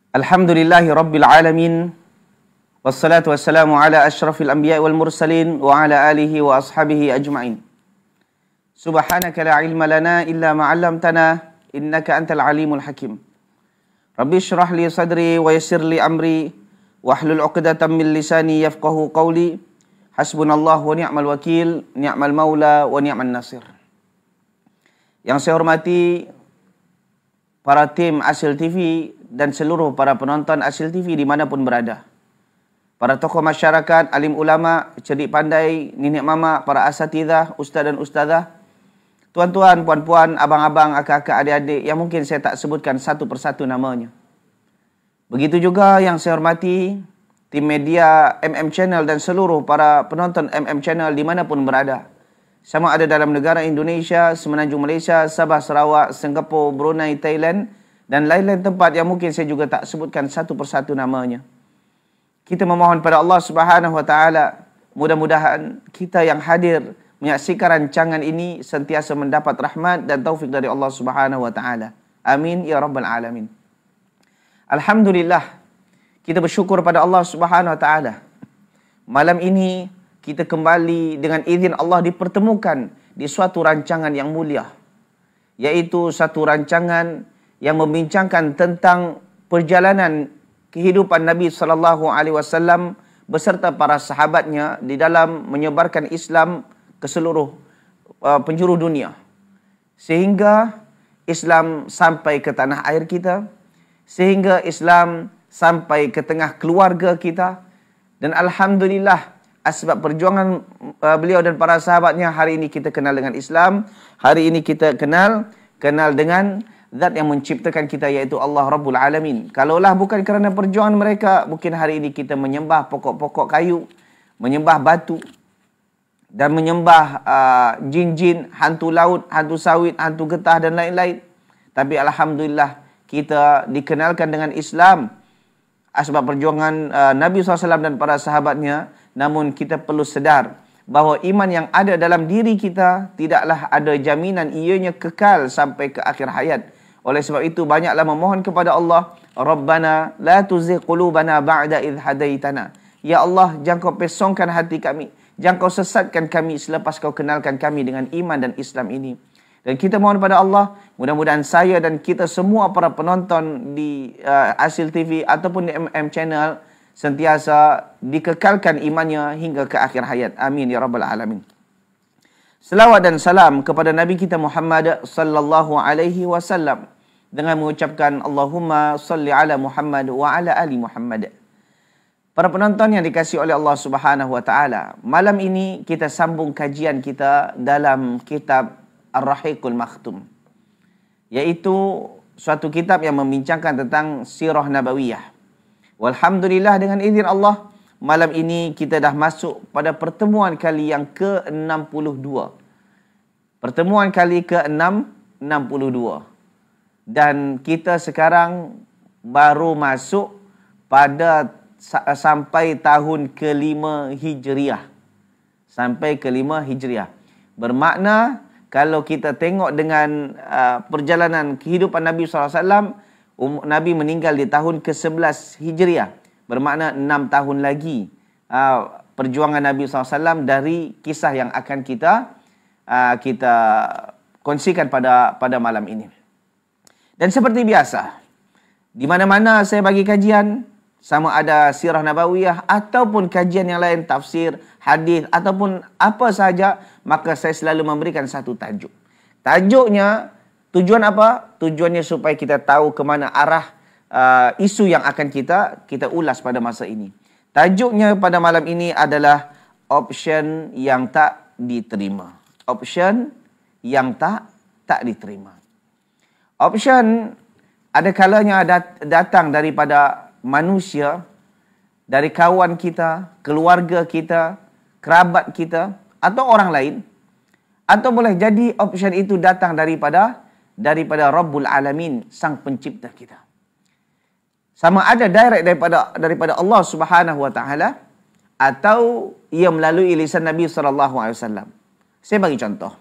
Alhamdulillahi Rabbil Alamin. Wassalatu wassalamu ala ashrafil anbiya wal mursalin wa ala alihi wa ashabihi ajma'in. Subhanaka la ilma lana illa ma 'allamtana innaka antal alimul hakim. Rabbi shrah li sadri wa yassir li amri wahlul 'uqdatam min lisani yafqahu qawli. Hasbunallahu wa ni'mal wakil, ni'mal maula wa ni'man nasir. Yang saya hormati para tim Asil TV dan seluruh para penonton Asil TV dimanapun berada. Para tokoh masyarakat, alim ulama, cerdik pandai, nenek mama, para asatidzah, ustaz dan ustazah, tuan-tuan, puan-puan, abang-abang, akak-akak, adik-adik yang mungkin saya tak sebutkan satu persatu namanya. Begitu juga yang saya hormati tim media MM Channel dan seluruh para penonton MM Channel dimanapun berada. Sama ada dalam negara Indonesia, Semenanjung Malaysia, Sabah, Sarawak, Singapura, Brunei, Thailand dan lain-lain tempat yang mungkin saya juga tak sebutkan satu persatu namanya. Kita memohon pada Allah Subhanahu Wa Taala, mudah-mudahan kita yang hadir menyaksikan rancangan ini sentiasa mendapat rahmat dan taufik dari Allah Subhanahu Wa Taala. Amin ya rabbal alamin. Alhamdulillah, kita bersyukur pada Allah Subhanahu Wa Taala. Malam ini kita kembali dengan izin Allah dipertemukan di suatu rancangan yang mulia, yaitu satu rancangan yang membincangkan tentang perjalanan kehidupan Nabi SAW beserta para sahabatnya di dalam menyebarkan Islam ke seluruh penjuru dunia. Sehingga Islam sampai ke tanah air kita, sehingga Islam sampai ke tengah keluarga kita, dan alhamdulillah sebab perjuangan beliau dan para sahabatnya, hari ini kita kenal dengan Islam. Hari ini kita kenal dengan zat yang menciptakan kita, iaitu Allah Rabbul Alamin. Kalaulah bukan kerana perjuangan mereka, mungkin hari ini kita menyembah pokok-pokok kayu, menyembah batu, dan menyembah jin-jin, hantu laut, hantu sawit, hantu getah dan lain-lain. Tapi alhamdulillah kita dikenalkan dengan Islam sebab perjuangan Nabi SAW dan para sahabatnya. Namun kita perlu sedar bahawa iman yang ada dalam diri kita tidaklah ada jaminan ianya kekal sampai ke akhir hayat. Oleh sebab itu banyaklah memohon kepada Allah, Rabbana la tuzigh qulubana ba'da idh hadaitana. Ya Allah, jangan kau pesongkan hati kami, jangan kau sesatkan kami selepas kau kenalkan kami dengan iman dan Islam ini. Dan kita mohon pada Allah, mudah-mudahan saya dan kita semua para penonton di Asil TV ataupun di MM Channel sentiasa dikekalkan imannya hingga ke akhir hayat. Amin ya rabbal alamin. Selawat dan salam kepada Nabi kita Muhammad sallallahu alaihi wasallam dengan mengucapkan Allahumma salli ala Muhammad wa ala ali Muhammad. Para penonton yang dikasihi oleh Allah Subhanahu wa taala, malam ini kita sambung kajian kita dalam kitab Ar-Rahiqul Makhtum, iaitu suatu kitab yang membincangkan tentang sirah nabawiyah. Walhamdulillah, dengan izin Allah, malam ini kita dah masuk pada pertemuan kali yang ke-62. Pertemuan kali ke-62. Dan kita sekarang baru masuk pada sampai tahun ke-5 Hijriah. Sampai ke-5 Hijriah. Bermakna kalau kita tengok dengan perjalanan kehidupan Nabi SAW, Nabi meninggal di tahun ke-11 Hijriah. Bermakna 6 tahun lagi perjuangan Nabi SAW dari kisah yang akan kita kongsikan pada malam ini. Dan seperti biasa, di mana-mana saya bagi kajian, sama ada sirah nabawiyah ataupun kajian yang lain, tafsir, hadis ataupun apa sahaja, maka saya selalu memberikan satu tajuk. Tajuknya, tujuan apa? Tujuannya supaya kita tahu ke mana arah isu yang akan kita ulas pada masa ini. Tajuknya pada malam ini adalah option yang tak diterima. Option yang tak diterima. Option ada kalanya datang daripada manusia, dari kawan kita, keluarga kita, kerabat kita atau orang lain. Atau boleh jadi option itu datang daripada Rabbul Alamin, sang pencipta kita. Sama ada direct daripada Allah Subhanahu Wa Taala atau ia melalui lisan Nabi SAW. Saya bagi contoh.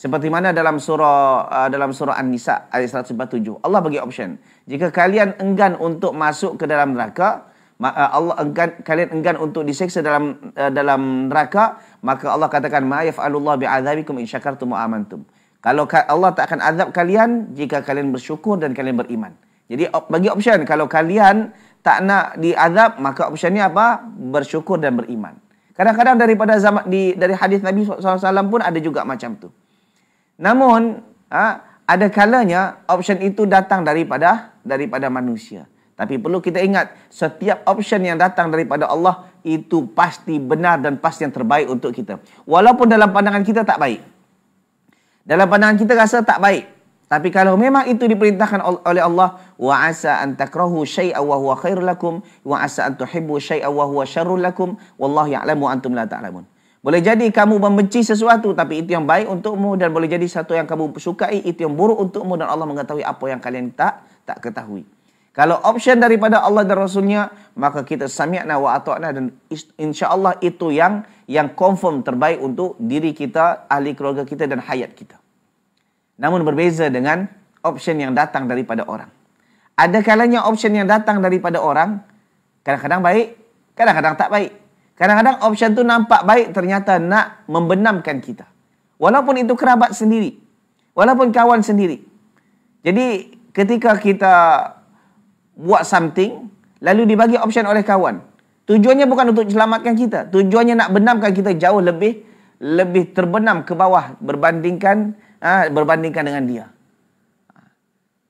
Seperti mana dalam surah An-Nisa ayat 147. Allah bagi option. Jika kalian enggan untuk masuk ke dalam neraka, kalian enggan untuk diseksa dalam neraka, maka Allah katakan ma yaf'alullah bi'adzabikum in syakartum wa amantum. Kalau Allah tak akan azab kalian jika kalian bersyukur dan kalian beriman. Jadi bagi option, kalau kalian tak nak diazab, maka optionnya apa? Bersyukur dan beriman. Kadang-kadang dari hadis Nabi SAW pun ada juga macam tu. Namun ada kalanya option itu datang daripada manusia. Tapi perlu kita ingat, setiap option yang datang daripada Allah itu pasti benar dan pasti yang terbaik untuk kita. Walaupun dalam pandangan kita tak baik. Dalam pandangan kita rasa tak baik. Tapi kalau memang itu diperintahkan oleh Allah, wa asa an takrahu syai'an wa huwa khairul lakum wa asa an tuhibbu syai'an wa huwa syarrul lakum wallahu ya'lamu antum la ta'lamun. Boleh jadi kamu membenci sesuatu tapi itu yang baik untukmu, dan boleh jadi sesuatu yang kamu sukai itu yang buruk untukmu, dan Allah mengetahui apa yang kalian tak ketahui. Kalau option daripada Allah dan Rasulnya, maka kita sami'na wa ata'na, dan insya-Allah itu yang confirm terbaik untuk diri kita, ahli keluarga kita dan hayat kita. Namun berbeza dengan option yang datang daripada orang. Ada kalanya option yang datang daripada orang kadang-kadang baik, kadang-kadang tak baik. Kadang-kadang option tu nampak baik, ternyata nak membenamkan kita. Walaupun itu kerabat sendiri, walaupun kawan sendiri. Jadi ketika kita buat something, lalu dibagi option oleh kawan, tujuannya bukan untuk selamatkan kita. Tujuannya nak benamkan kita jauh lebih terbenam ke bawah berbandingkan dengan dia.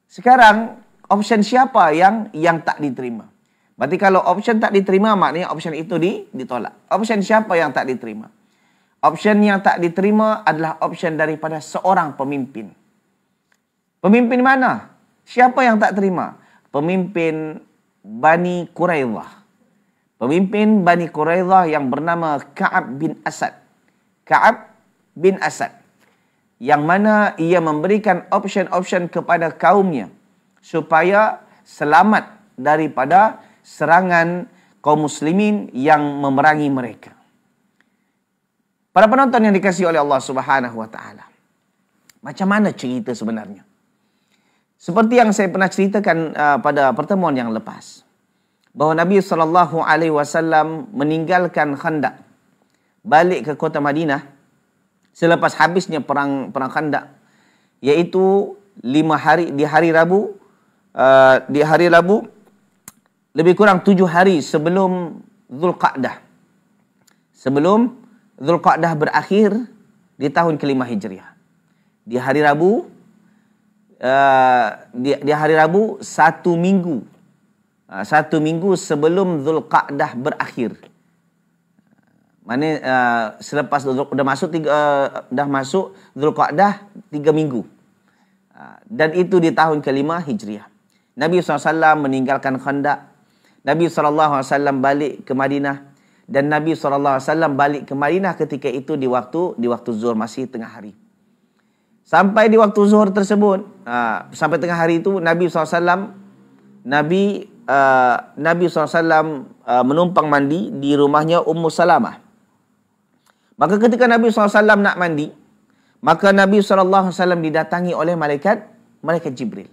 Sekarang option siapa yang tak diterima? Berarti kalau option tak diterima, maknanya option itu ditolak. Option siapa yang tak diterima? Option yang tak diterima adalah option daripada seorang pemimpin. Pemimpin mana? Siapa yang tak terima? Pemimpin Bani Quraidah. Pemimpin Bani Quraidah yang bernama Ka'ab bin Asad. Ka'ab bin Asad. Yang mana ia memberikan option-option kepada kaumnya supaya selamat daripada serangan kaum muslimin yang memerangi mereka. Para penonton yang dikasihi oleh Allah Subhanahu wa taala. Macam mana cerita sebenarnya? Seperti yang saya pernah ceritakan pada pertemuan yang lepas, bahawa Nabi SAW meninggalkan Khandaq, balik ke kota Madinah selepas habisnya perang Khandaq, iaitu 5 hari di hari Rabu, lebih kurang 7 hari sebelum Zulqa'dah. Sebelum Zulqa'dah berakhir di tahun ke-5 Hijriah. Di hari Rabu, satu minggu sebelum Zulqa'dah berakhir. Mana selepas dah masuk Zulqa'dah 3 minggu. Dan itu di tahun ke-5 Hijriah. Nabi SAW meninggalkan Khandaq. Nabi SAW balik ke Madinah, dan Nabi SAW balik ke Madinah ketika itu di waktu zuhur, masih tengah hari. Sampai di waktu zuhur tersebut, sampai tengah hari itu Nabi SAW menumpang mandi di rumahnya Ummu Salamah. Maka ketika Nabi SAW nak mandi, maka Nabi SAW didatangi oleh malaikat Jibril.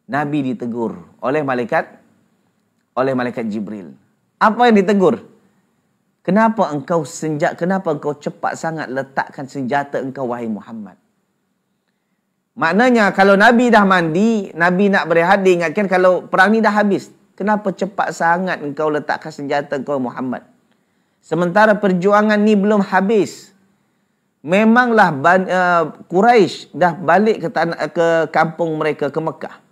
Nabi ditegur oleh malaikat Jibril. Apa yang ditegur? Kenapa engkau cepat sangat letakkan senjata engkau, wahai Muhammad? Maknanya kalau Nabi dah mandi, Nabi nak berehat, diingatkan kalau perang ni dah habis. Kenapa cepat sangat engkau letakkan senjata engkau, Muhammad? Sementara perjuangan ni belum habis. Memanglah Quraisy dah balik ke kampung mereka, ke Mekah.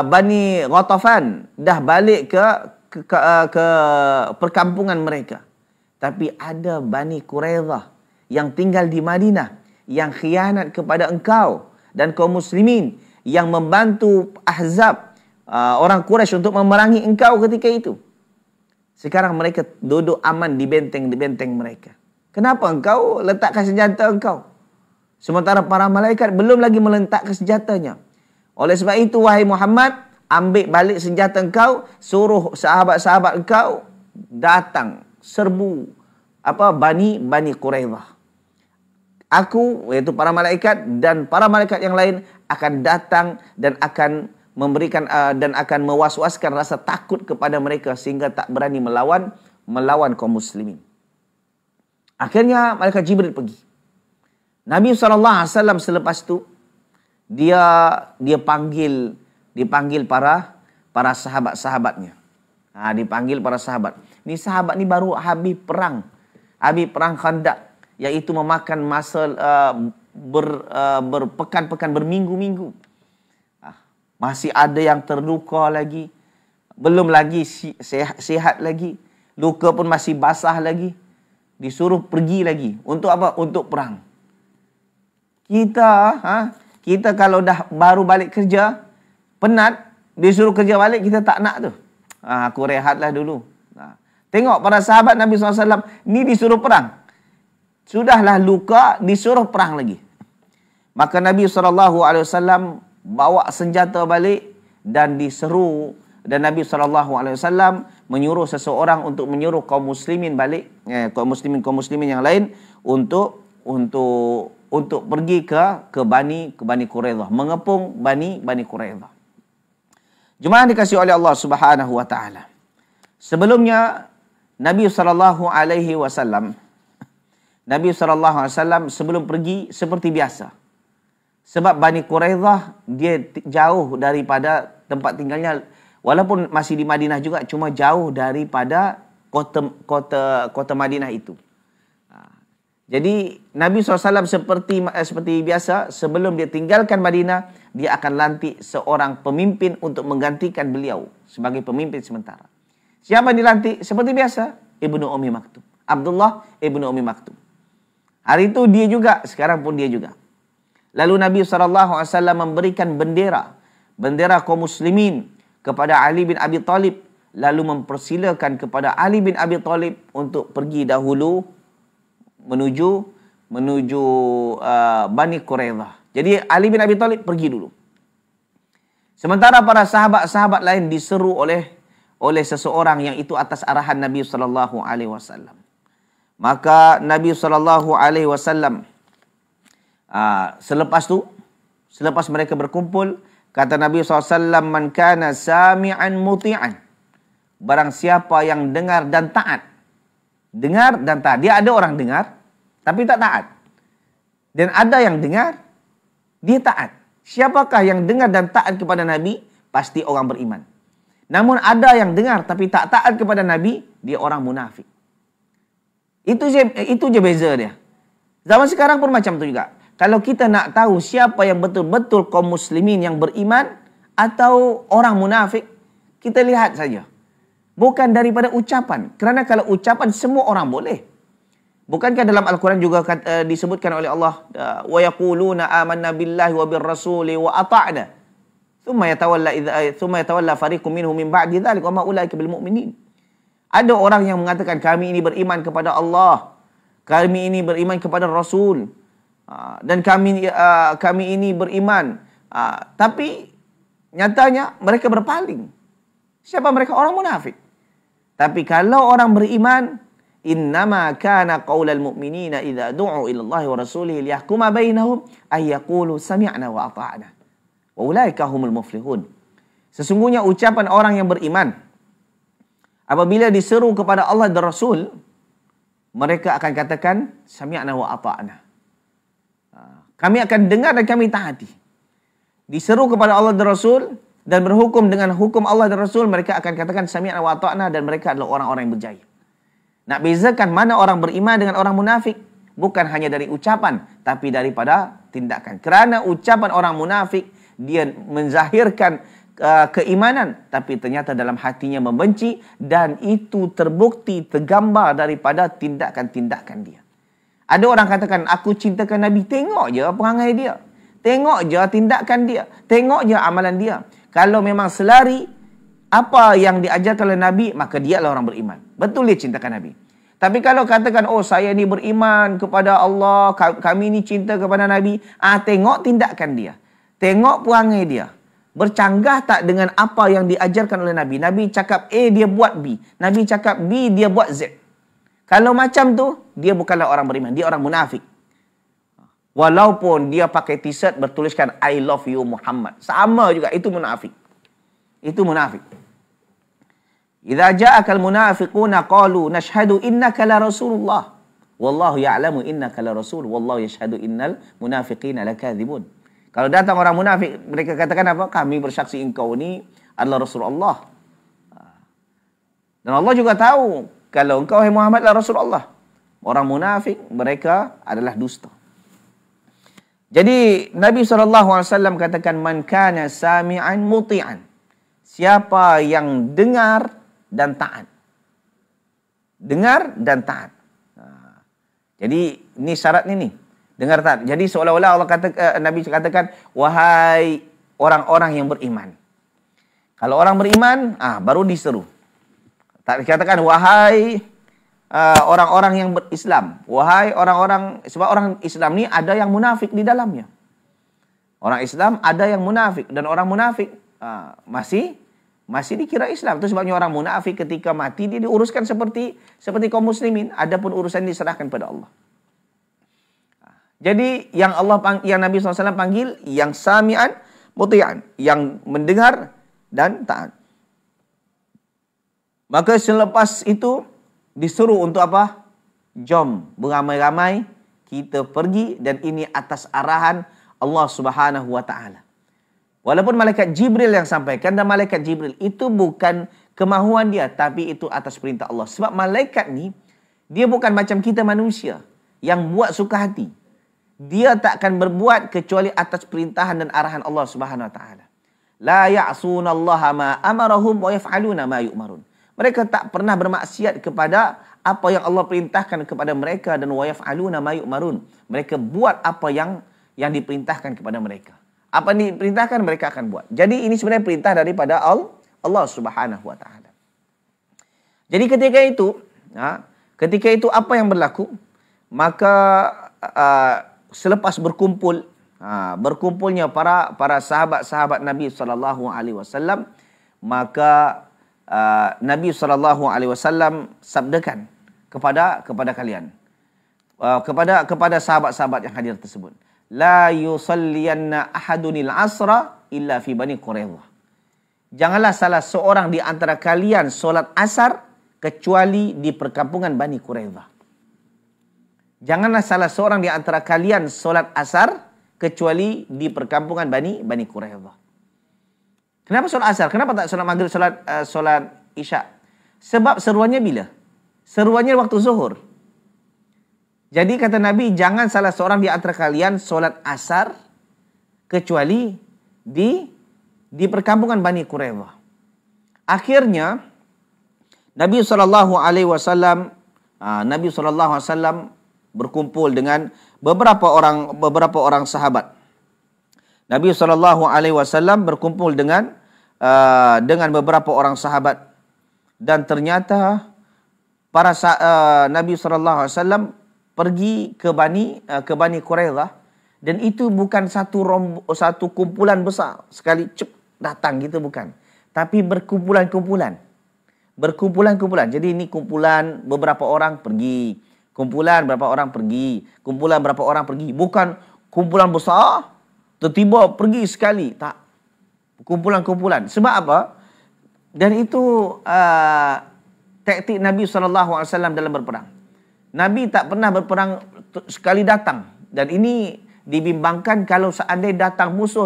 Bani Ghatafan dah balik ke perkampungan mereka. Tapi ada Bani Quraidah yang tinggal di Madinah, yang khianat kepada engkau dan kaum muslimin, yang membantu Ahzab, orang Quraisy untuk memerangi engkau ketika itu. Sekarang mereka duduk aman di benteng mereka. Kenapa engkau letakkan senjata engkau? Sementara para malaikat belum lagi meletakkan senjatanya. Oleh sebab itu, wahai Muhammad, ambil balik senjata engkau, suruh sahabat-sahabat engkau datang serbu Bani Quraidah. Aku, iaitu para malaikat dan para malaikat yang lain akan datang dan akan memberikan dan akan mewaswaskan rasa takut kepada mereka sehingga tak berani melawan kaum muslimin. Akhirnya malaikat Jibril pergi. Nabi SAW selepas tu dia panggil para sahabat-sahabatnya. Dipanggil para sahabat. Ni sahabat ni baru habis perang Khandaq, iaitu memakan masa berpekan-pekan, berminggu-minggu. Masih ada yang terluka lagi, belum lagi sihat lagi, luka pun masih basah lagi, disuruh pergi lagi. Untuk apa? Untuk perang. Kita kalau dah baru balik kerja, penat, disuruh kerja balik, kita tak nak tu. Aku rehatlah dulu. Tengok para sahabat Nabi SAW, ni disuruh perang. Sudahlah luka, disuruh perang lagi. Maka Nabi SAW bawa senjata balik dan diseru. Dan Nabi SAW menyuruh seseorang untuk menyuruh kaum muslimin balik. Kaum muslimin yang lain untuk pergi ke Bani Quraidah. Mengepung Bani Quraidah. Jemaah dikasihi oleh Allah Subhanahu wa taala. Sebelumnya Nabi SAW sebelum pergi seperti biasa. Sebab Bani Quraidah dia jauh daripada tempat tinggalnya, walaupun masih di Madinah juga, cuma jauh daripada kota Madinah itu. Jadi Nabi SAW seperti biasa, sebelum dia tinggalkan Madinah, dia akan lantik seorang pemimpin untuk menggantikan beliau sebagai pemimpin sementara. Siapa dilantik? Seperti biasa, Ibnu Ummi Maktum. Abdullah Ibnu Ummi Maktum. Hari itu dia juga, sekarang pun dia juga. Lalu Nabi SAW memberikan bendera kaum muslimin kepada Ali bin Abi Talib. Lalu mempersilakan kepada Ali bin Abi Talib untuk pergi dahulu menuju Bani Quraidah. Jadi Ali bin Abi Talib pergi dulu. Sementara para sahabat-sahabat lain diseru oleh seseorang yang itu atas arahan Nabi SAW. Maka Nabi SAW selepas mereka berkumpul, kata Nabi SAW, man kana sami'an muti'an. Barang siapa yang dengar dan taat. Dengar dan taat. Dia ada orang dengar, tapi tak taat. Dan ada yang dengar, dia taat. Siapakah yang dengar dan taat kepada Nabi? Pasti orang beriman. Namun ada yang dengar tapi tak taat kepada Nabi, dia orang munafik. Itu je beza dia. Zaman sekarang pun macam tu juga. Kalau kita nak tahu siapa yang betul-betul kaum muslimin yang beriman atau orang munafik, kita lihat saja. Bukan daripada ucapan. Kerana kalau ucapan semua orang boleh. Bukankah dalam Al-Quran juga disebutkan oleh Allah, wa yaquluna amanna billahi wa birrasuli wa ata'na. Thumma yatawalla fariqum minhum min ba'di dzalik wa ma ulaika bil mu'minin. Ada orang yang mengatakan kami ini beriman kepada Allah, kami ini beriman kepada Rasul, dan kami ini beriman, tapi nyatanya mereka berpaling. Siapa mereka? Orang munafik. Tapi kalau orang beriman, innama kana qaulal mu'minina idza du'u ila Allah wa rasulihi liyahkuma bainahum ay yaqulu sami'na wa ata'na wa ulaika humul muflihun. Sesungguhnya ucapan orang yang beriman apabila diseru kepada Allah dan Rasul, mereka akan katakan sami'na wa ata'na. Kami akan dengar dan kami taati. Diseru kepada Allah dan Rasul dan berhukum dengan hukum Allah dan Rasul, mereka akan katakan sami'na wa ata'na, dan mereka adalah orang-orang yang berjaya. Nak bezakan mana orang beriman dengan orang munafik, bukan hanya dari ucapan, tapi daripada tindakan. Kerana ucapan orang munafik, dia menzahirkan keimanan, tapi ternyata dalam hatinya membenci, dan itu terbukti, tergambar daripada tindakan-tindakan dia. Ada orang katakan, aku cintakan Nabi. Tengok je perangai dia. Tengok je tindakan dia. Tengok je amalan dia. Kalau memang selari apa yang diajarkan oleh Nabi, maka dia adalah orang beriman. Betul dia cintakan Nabi. Tapi kalau katakan, oh saya ni beriman kepada Allah, kami ni cinta kepada Nabi, tengok tindakan dia. Tengok perangai dia. Bercanggah tak dengan apa yang diajarkan oleh Nabi? Nabi cakap A, dia buat B. Nabi cakap B, dia buat Z. Kalau macam tu, dia bukanlah orang beriman. Dia orang munafik. Walaupun dia pakai t-shirt bertuliskan I love you Muhammad. Sama juga, itu munafik. Itu munafik. Idza ja'akal munafiquna qalu nashhadu innaka la rasulullah wallahu ya'lamu innaka la rasul wallahu yashhadu innal munafiqina lakadzibun. Kalau datang orang munafik, mereka katakan apa? Kami bersaksi engkau ni adalah Rasulullah. Dan Allah juga tahu kalau engkau hai Muhammad adalah Rasulullah. Orang munafik mereka adalah dusta. Jadi Nabi SAW katakan man kana sami'an muti'an. Siapa yang dengar dan taat. Dengar dan taat. Jadi ni syaratnya ni. Dengar taat. Jadi seolah-olah Allah kata, Nabi katakan, wahai orang-orang yang beriman. Kalau orang beriman, baru diseru. Tak dikatakan wahai orang-orang yang berislam. Wahai orang-orang, sebab orang Islam ni ada yang munafik di dalamnya. Orang Islam ada yang munafik, dan orang munafik masih dikira Islam. Itu sebabnya orang munafik ketika mati dia diuruskan seperti kaum muslimin. Adapun urusan diserahkan pada Allah. Jadi yang Nabi SAW panggil yang sami'an muti'an, yang mendengar dan taat. Maka selepas itu disuruh untuk apa? Jom beramai-ramai kita pergi, dan ini atas arahan Allah Subhanahu wa taala. Walaupun malaikat Jibril yang sampaikan, dan malaikat Jibril itu bukan kemahuan dia, tapi itu atas perintah Allah. Sebab malaikat ni dia bukan macam kita manusia yang buat suka hati. Dia tak akan berbuat kecuali atas perintahan dan arahan Allah Subhanahu wa taala. La ya'sunallaha ma amarahum wa yaf'aluna ma yu'marun. Mereka tak pernah bermaksiat kepada apa yang Allah perintahkan kepada mereka, dan wa yaf'aluna ma yu'marun. Mereka buat apa yang diperintahkan kepada mereka. Apa yang diperintahkan mereka akan buat. Jadi ini sebenarnya perintah daripada Allah Subhanahu wa taala. Jadi ketika itu apa yang berlaku? Maka selepas berkumpulnya para sahabat-sahabat Nabi SAW, maka Nabi SAW sabdakan kepada kalian, kepada sahabat-sahabat yang hadir tersebut, la yusalliyanna ahadunil asra illa fi Bani Quraidah. Janganlah salah seorang di antara kalian solat asar kecuali di perkampungan Bani Quraidah. Janganlah salah seorang di antara kalian solat asar kecuali di perkampungan Bani Quraidah. Kenapa solat asar? Kenapa tak solat maghrib, solat isya? Sebab seruannya bila? Seruannya waktu zuhur. Jadi kata Nabi, jangan salah seorang di antara kalian solat asar kecuali di perkampungan Bani Quraidah. Akhirnya Nabi SAW berkumpul dengan beberapa orang sahabat. Nabi SAW berkumpul dengan beberapa orang sahabat, dan ternyata Nabi SAW pergi ke Bani Quraidah, dan itu bukan satu kumpulan besar sekali datang gitu, bukan, tapi berkumpulan-kumpulan. Jadi ini kumpulan beberapa orang pergi, kumpulan berapa orang pergi, kumpulan berapa orang pergi. Bukan kumpulan besar, tiba-tiba pergi sekali. Tak. Kumpulan-kumpulan. Sebab apa? Dan itu taktik Nabi SAW dalam berperang. Nabi tak pernah berperang sekali datang. Dan ini dibimbangkan kalau seandainya datang musuh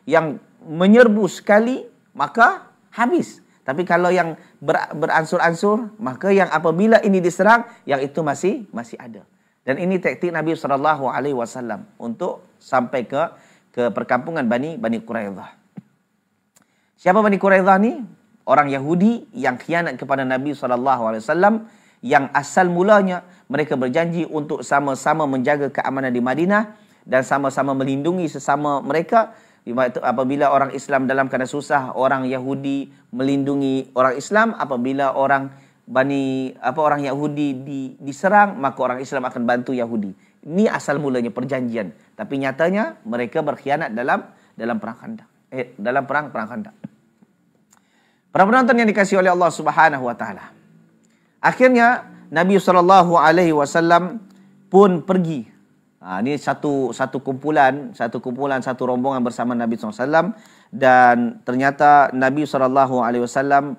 yang menyerbu sekali, maka habis. Tapi kalau yang beransur-ansur, maka yang apabila ini diserang, yang itu masih ada. Dan ini taktik Nabi SAW untuk sampai ke perkampungan Bani Quraidah. Siapa Bani Quraidah ni? Orang Yahudi yang khianat kepada Nabi SAW, yang asal mulanya mereka berjanji untuk sama-sama menjaga keamanan di Madinah dan sama-sama melindungi sesama mereka. Apabila orang Islam dalam keadaan susah, orang Yahudi melindungi orang Islam. Apabila orang Yahudi diserang, maka orang Islam akan bantu Yahudi. Ini asal mulanya perjanjian. Tapi nyatanya mereka berkhianat dalam perang Khandaq. Dalam perang Khandaq. Para penonton yang dikasihi oleh Allah Subhanahu wa taala. Akhirnya Nabi SAW pun pergi Ini satu kumpulan, satu rombongan bersama Nabi SAW. Dan ternyata Nabi SAW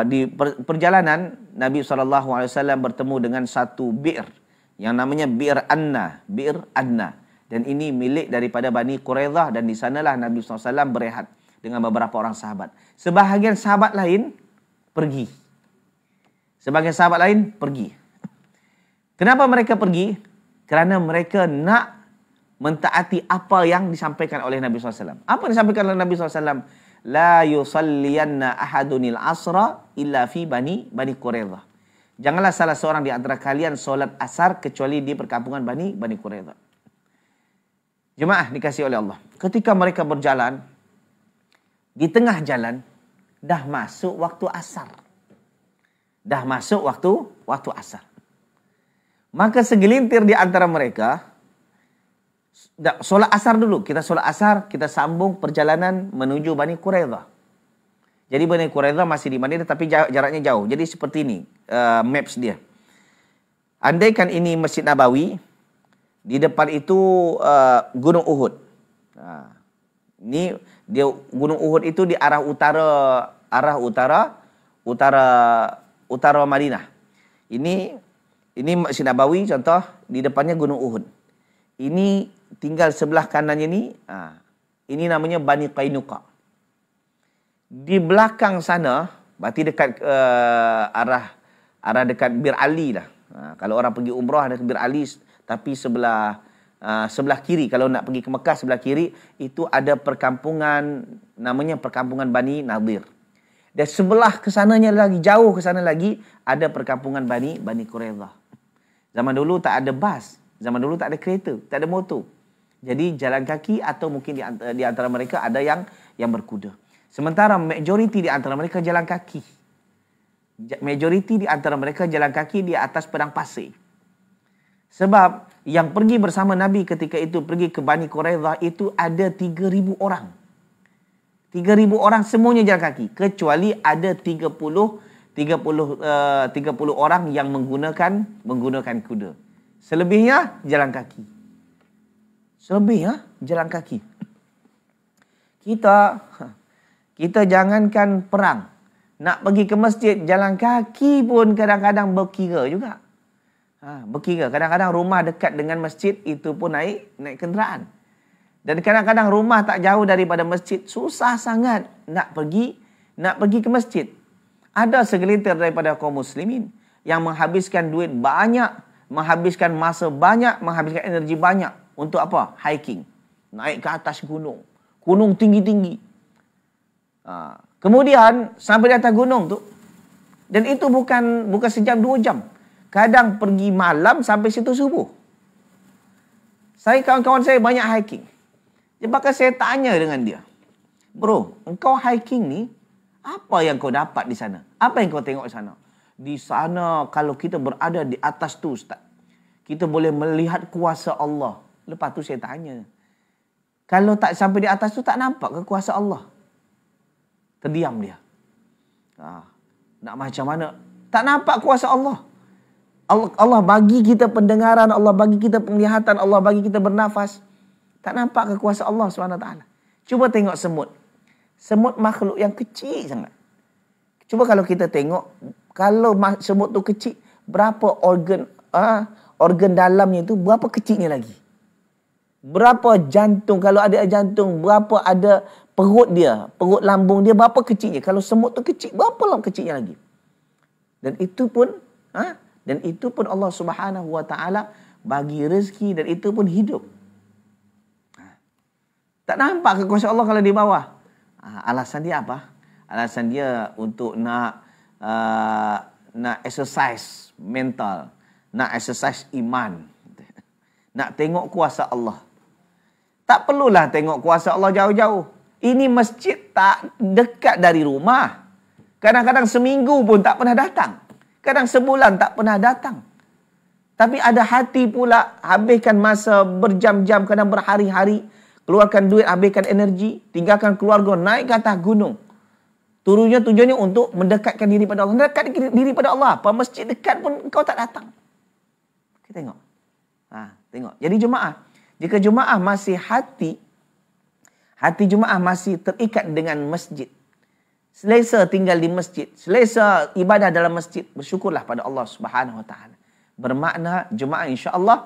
di perjalanan, Nabi SAW bertemu dengan satu bir yang namanya Bir Adna. Dan ini milik daripada Bani Quraidah, dan di sanalah Nabi SAW berehat dengan beberapa orang sahabat. Sebahagian sahabat lain pergi. Kenapa mereka pergi? Kerana mereka nak mentaati apa yang disampaikan oleh Nabi SAW. Apa yang disampaikan oleh Nabi SAW? La yusalliyanna ahadunil asra illa fi Bani Quraidah. Janganlah salah seorang di antara kalian solat asar kecuali di perkampungan Bani Quraidah. Jemaah dikasihi oleh Allah. Ketika mereka berjalan, di tengah jalan, dah masuk waktu asar. Maka segelintir di antara mereka, solat asar dulu. Kita solat asar, kita sambung perjalanan menuju Bani Quraidah. Jadi Bani Quraidah masih di Madinah, tapi jaraknya jauh. Jadi seperti ini maps dia. Andaikan ini Masjid Nabawi, di depan itu Gunung Uhud. Ini dia Gunung Uhud itu di arah utara Madinah. Ini Masjid Nabawi contoh, di depannya Gunung Uhud. Ini tinggal sebelah kanannya ini namanya Bani Qainuqa. Di belakang sana, berarti dekat arah dekat Bir Ali lah. Kalau orang pergi umrah ada Bir Ali, tapi sebelah kiri, kalau nak pergi ke Mekah sebelah kiri itu ada perkampungan namanya perkampungan Bani Nadir. Dan sebelah kesananya lagi, jauh ke sana lagi, ada perkampungan Bani Quraidah. Zaman dulu tak ada bas, zaman dulu tak ada kereta, tak ada motor. Jadi jalan kaki atau mungkin di antara mereka ada yang berkuda. Sementara majoriti di antara mereka jalan kaki. Majoriti di antara mereka jalan kaki di atas padang pasir. Sebab yang pergi bersama Nabi ketika itu pergi ke Bani Quraidah itu ada 3,000 orang. 3,000 orang semuanya jalan kaki. Kecuali ada 30 orang yang menggunakan kuda. Selebihnya jalan kaki. Jalan kaki. Kita jangankan perang. Nak pergi ke masjid jalan kaki pun kadang-kadang berkira juga. Berkira. Kadang-kadang rumah dekat dengan masjid itu pun naik kenderaan. Dan kadang-kadang rumah tak jauh daripada masjid, susah sangat nak pergi ke masjid. Ada segelintir daripada kaum muslimin yang menghabiskan duit banyak, menghabiskan masa banyak, menghabiskan energi banyak untuk apa? Hiking. Naik ke atas gunung. Gunung tinggi-tinggi. Kemudian sampai di atas gunung tu, dan itu bukan sejam 2 jam. Kadang pergi malam sampai situ subuh. Kawan-kawan saya banyak hiking. Maka saya tanya dengan dia, bro, engkau hiking ni, apa yang kau dapat di sana? Apa yang kau tengok di sana? Di sana kalau kita berada di atas tu, Ustaz, kita boleh melihat kuasa Allah. Lepas tu saya tanya, kalau tak sampai di atas tu tak nampak ke kuasa Allah? Terdiam dia. Nak macam mana? Tak nampak kuasa Allah. Allah bagi kita pendengaran, Allah bagi kita penglihatan, Allah bagi kita bernafas. Tak nampak ke kuasa Allah SWT. Cuba tengok semut. Semut makhluk yang kecil sangat. Cuba kalau kita tengok, kalau semut tu kecil, berapa organ dalamnya tu, berapa kecilnya lagi. Berapa jantung, kalau ada jantung, berapa ada perut dia, perut lambung dia, berapa kecilnya. Kalau semut tu kecil, berapa kecilnya lagi. Dan itu pun Allah Subhanahu Wa Taala bagi rezeki, dan itu pun hidup. Tak nampak ke kuasa Allah kalau di bawah. Alasan dia apa? Alasan dia untuk nak exercise mental, nak exercise iman, nak tengok kuasa Allah. Tak perlulah tengok kuasa Allah jauh-jauh. Ini masjid tak dekat dari rumah. Kadang-kadang seminggu pun tak pernah datang. Kadang sebulan tak pernah datang. Tapi ada hati pula, habiskan masa berjam-jam, kadang berhari-hari, keluarkan duit, habiskan energi, tinggalkan keluarga, naik ke atas gunung. Turunnya tujuannya untuk mendekatkan diri pada Allah. Mendekatkan diri pada Allah. Apa masjid dekat pun kau tak datang. Kita tengok. Tengok. Jadi jemaah, jika jemaah masih hati jemaah masih terikat dengan masjid, selesa tinggal di masjid, selesa ibadah dalam masjid, bersyukurlah pada Allah Subhanahu Wa Taala. Bermakna jemaah insya-Allah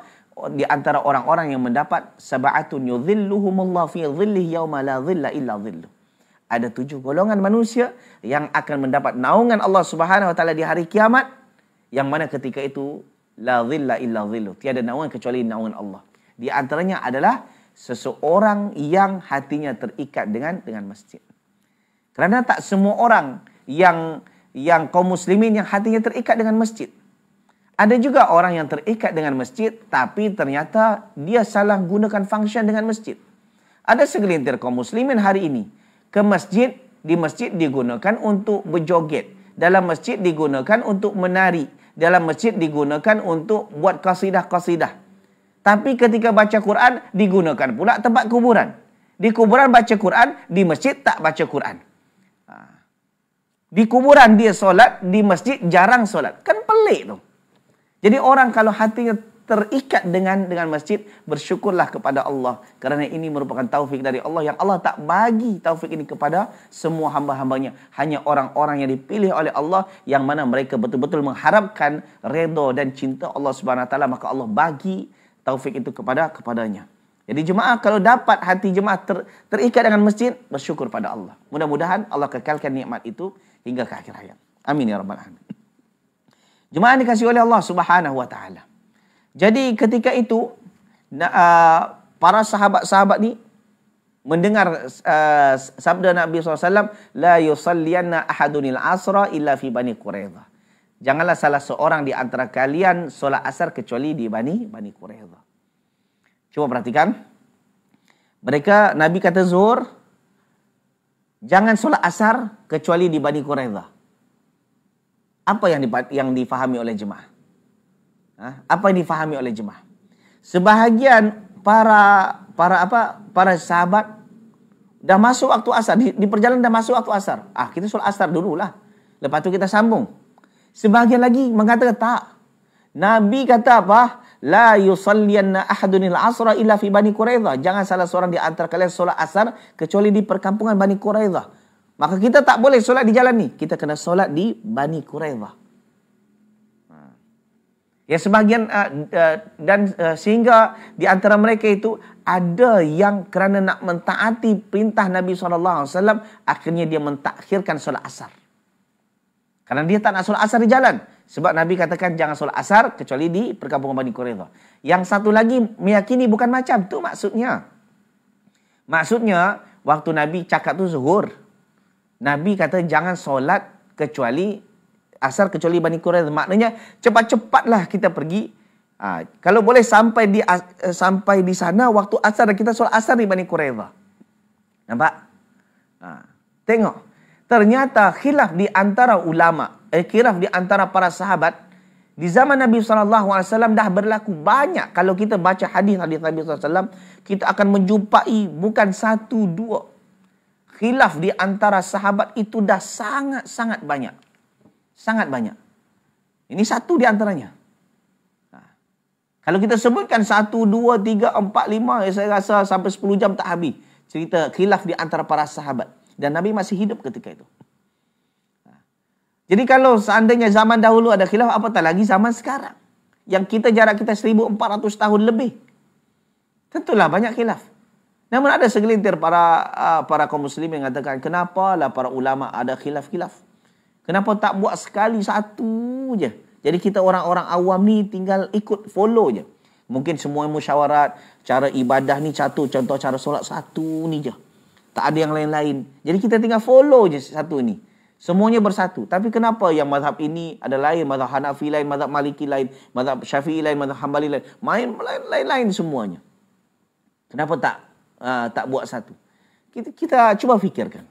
di antara orang-orang yang mendapat sab'atun yudhilluhumullah fi dhillihi yauma la dhilla illa dhilluh. Ada 7 golongan manusia yang akan mendapat naungan Allah Subhanahu Wa Taala di hari kiamat, yang mana ketika itu la dhilla illa dhilluh, tiada naungan kecuali naungan Allah. Di antaranya adalah seseorang yang hatinya terikat dengan masjid. Kerana tak semua orang yang kaum muslimin yang hatinya terikat dengan masjid. Ada juga orang yang terikat dengan masjid, tapi ternyata dia salah gunakan function dengan masjid. Ada segelintir kaum muslimin hari ini ke masjid, di masjid digunakan untuk berjoget, dalam masjid digunakan untuk menari, dalam masjid digunakan untuk buat qasidah-qasidah. Tapi ketika baca Quran, digunakan pula tempat kuburan. Di kuburan baca Quran, di masjid tak baca Quran. Di kuburan dia solat, di masjid jarang solat. Kan pelik tu. Jadi orang kalau hatinya terikat dengan masjid, bersyukurlah kepada Allah. Kerana ini merupakan taufik dari Allah, yang Allah tak bagi taufik ini kepada semua hamba-hambanya. Hanya orang-orang yang dipilih oleh Allah, yang mana mereka betul-betul mengharapkan redha dan cinta Allah Subhanahu Wa Taala, maka Allah bagi taufik itu kepadanya. Jadi jemaah kalau dapat hati jemaah terikat dengan masjid, bersyukur pada Allah. Mudah-mudahan Allah kekalkan nikmat itu hingga ke akhir hayat. Amin ya rabbal alamin. Jemaah dikasihi oleh Allah Subhanahu Wa Taala. Jadi ketika itu para sahabat-sahabat ni mendengar sabda Nabi SAW, la yusalliyanna ahadunil asra illa fi Bani Quraidah. Janganlah salah seorang di antara kalian solat asar kecuali di Bani Quraidah. Cuba perhatikan. Mereka, Nabi kata zuhur, jangan solat asar kecuali di Bani Quraidah. Apa yang difahami oleh jemaah? Apa yang difahami oleh jemaah? Sebahagian para sahabat dah masuk waktu asar, di perjalanan dah masuk waktu asar. Kita solat asar dululah. Lepas tu kita sambung. Sebahagian lagi mengatakan tak. Nabi kata apa? La yusalliyanna ahadunil asra illa fi Bani Quraidah. Jangan salah seorang di antara kalian solat asar kecuali di perkampungan Bani Quraidah. Maka kita tak boleh solat di jalan ni. Kita kena solat di Bani Quraidah. Ya sebahagian sehingga di antara mereka itu ada yang kerana nak mentaati perintah Nabi SAW, akhirnya dia mentakhirkan solat asar. Kerana dia tak nak solat asar di jalan. Sebab Nabi katakan jangan solat asar kecuali di perkampungan Bani Quraidah. Yang satu lagi meyakini bukan macam tu maksudnya. Maksudnya waktu Nabi cakap tu zuhur, Nabi kata jangan solat kecuali asar kecuali Bani Quraidah. Maknanya cepat-cepatlah kita pergi. Kalau boleh sampai di sana waktu asar, kita solat asar di Bani Quraidah. Nampak? Tengok. Ternyata khilaf di antara ulama, khilaf di antara para sahabat di zaman Nabi SAW dah berlaku banyak. Kalau kita baca hadis-hadis Nabi SAW, kita akan menjumpai bukan satu dua. Khilaf di antara sahabat itu dah sangat-sangat banyak. Sangat banyak. Ini satu di antaranya. Kalau kita sebutkan 1, 2, 3, 4, 5, saya rasa sampai 10 jam tak habis cerita khilaf di antara para sahabat. Dan Nabi masih hidup ketika itu. Jadi kalau seandainya zaman dahulu ada khilaf, apatah lagi zaman sekarang. Yang jarak kita 1400 tahun lebih. Tentulah banyak khilaf. Namun ada segelintir para kaum muslimin yang mengatakan, kenapalah para ulama ada khilaf-khilaf? Kenapa tak buat sekali satu je? Jadi kita orang-orang awam ni tinggal ikut follow je. Mungkin semua musyawarat, cara ibadah ni satu, contoh cara solat satu ni je. Tak ada yang lain-lain. Jadi kita tinggal follow je satu ni. Semuanya bersatu. Tapi kenapa yang mazhab ini ada lain, mazhab Hanafi lain, mazhab Maliki lain, mazhab Syafi'i lain, mazhab Hambali lain, lain-lain semuanya. Kenapa tak buat satu? Kita cuba fikirkan.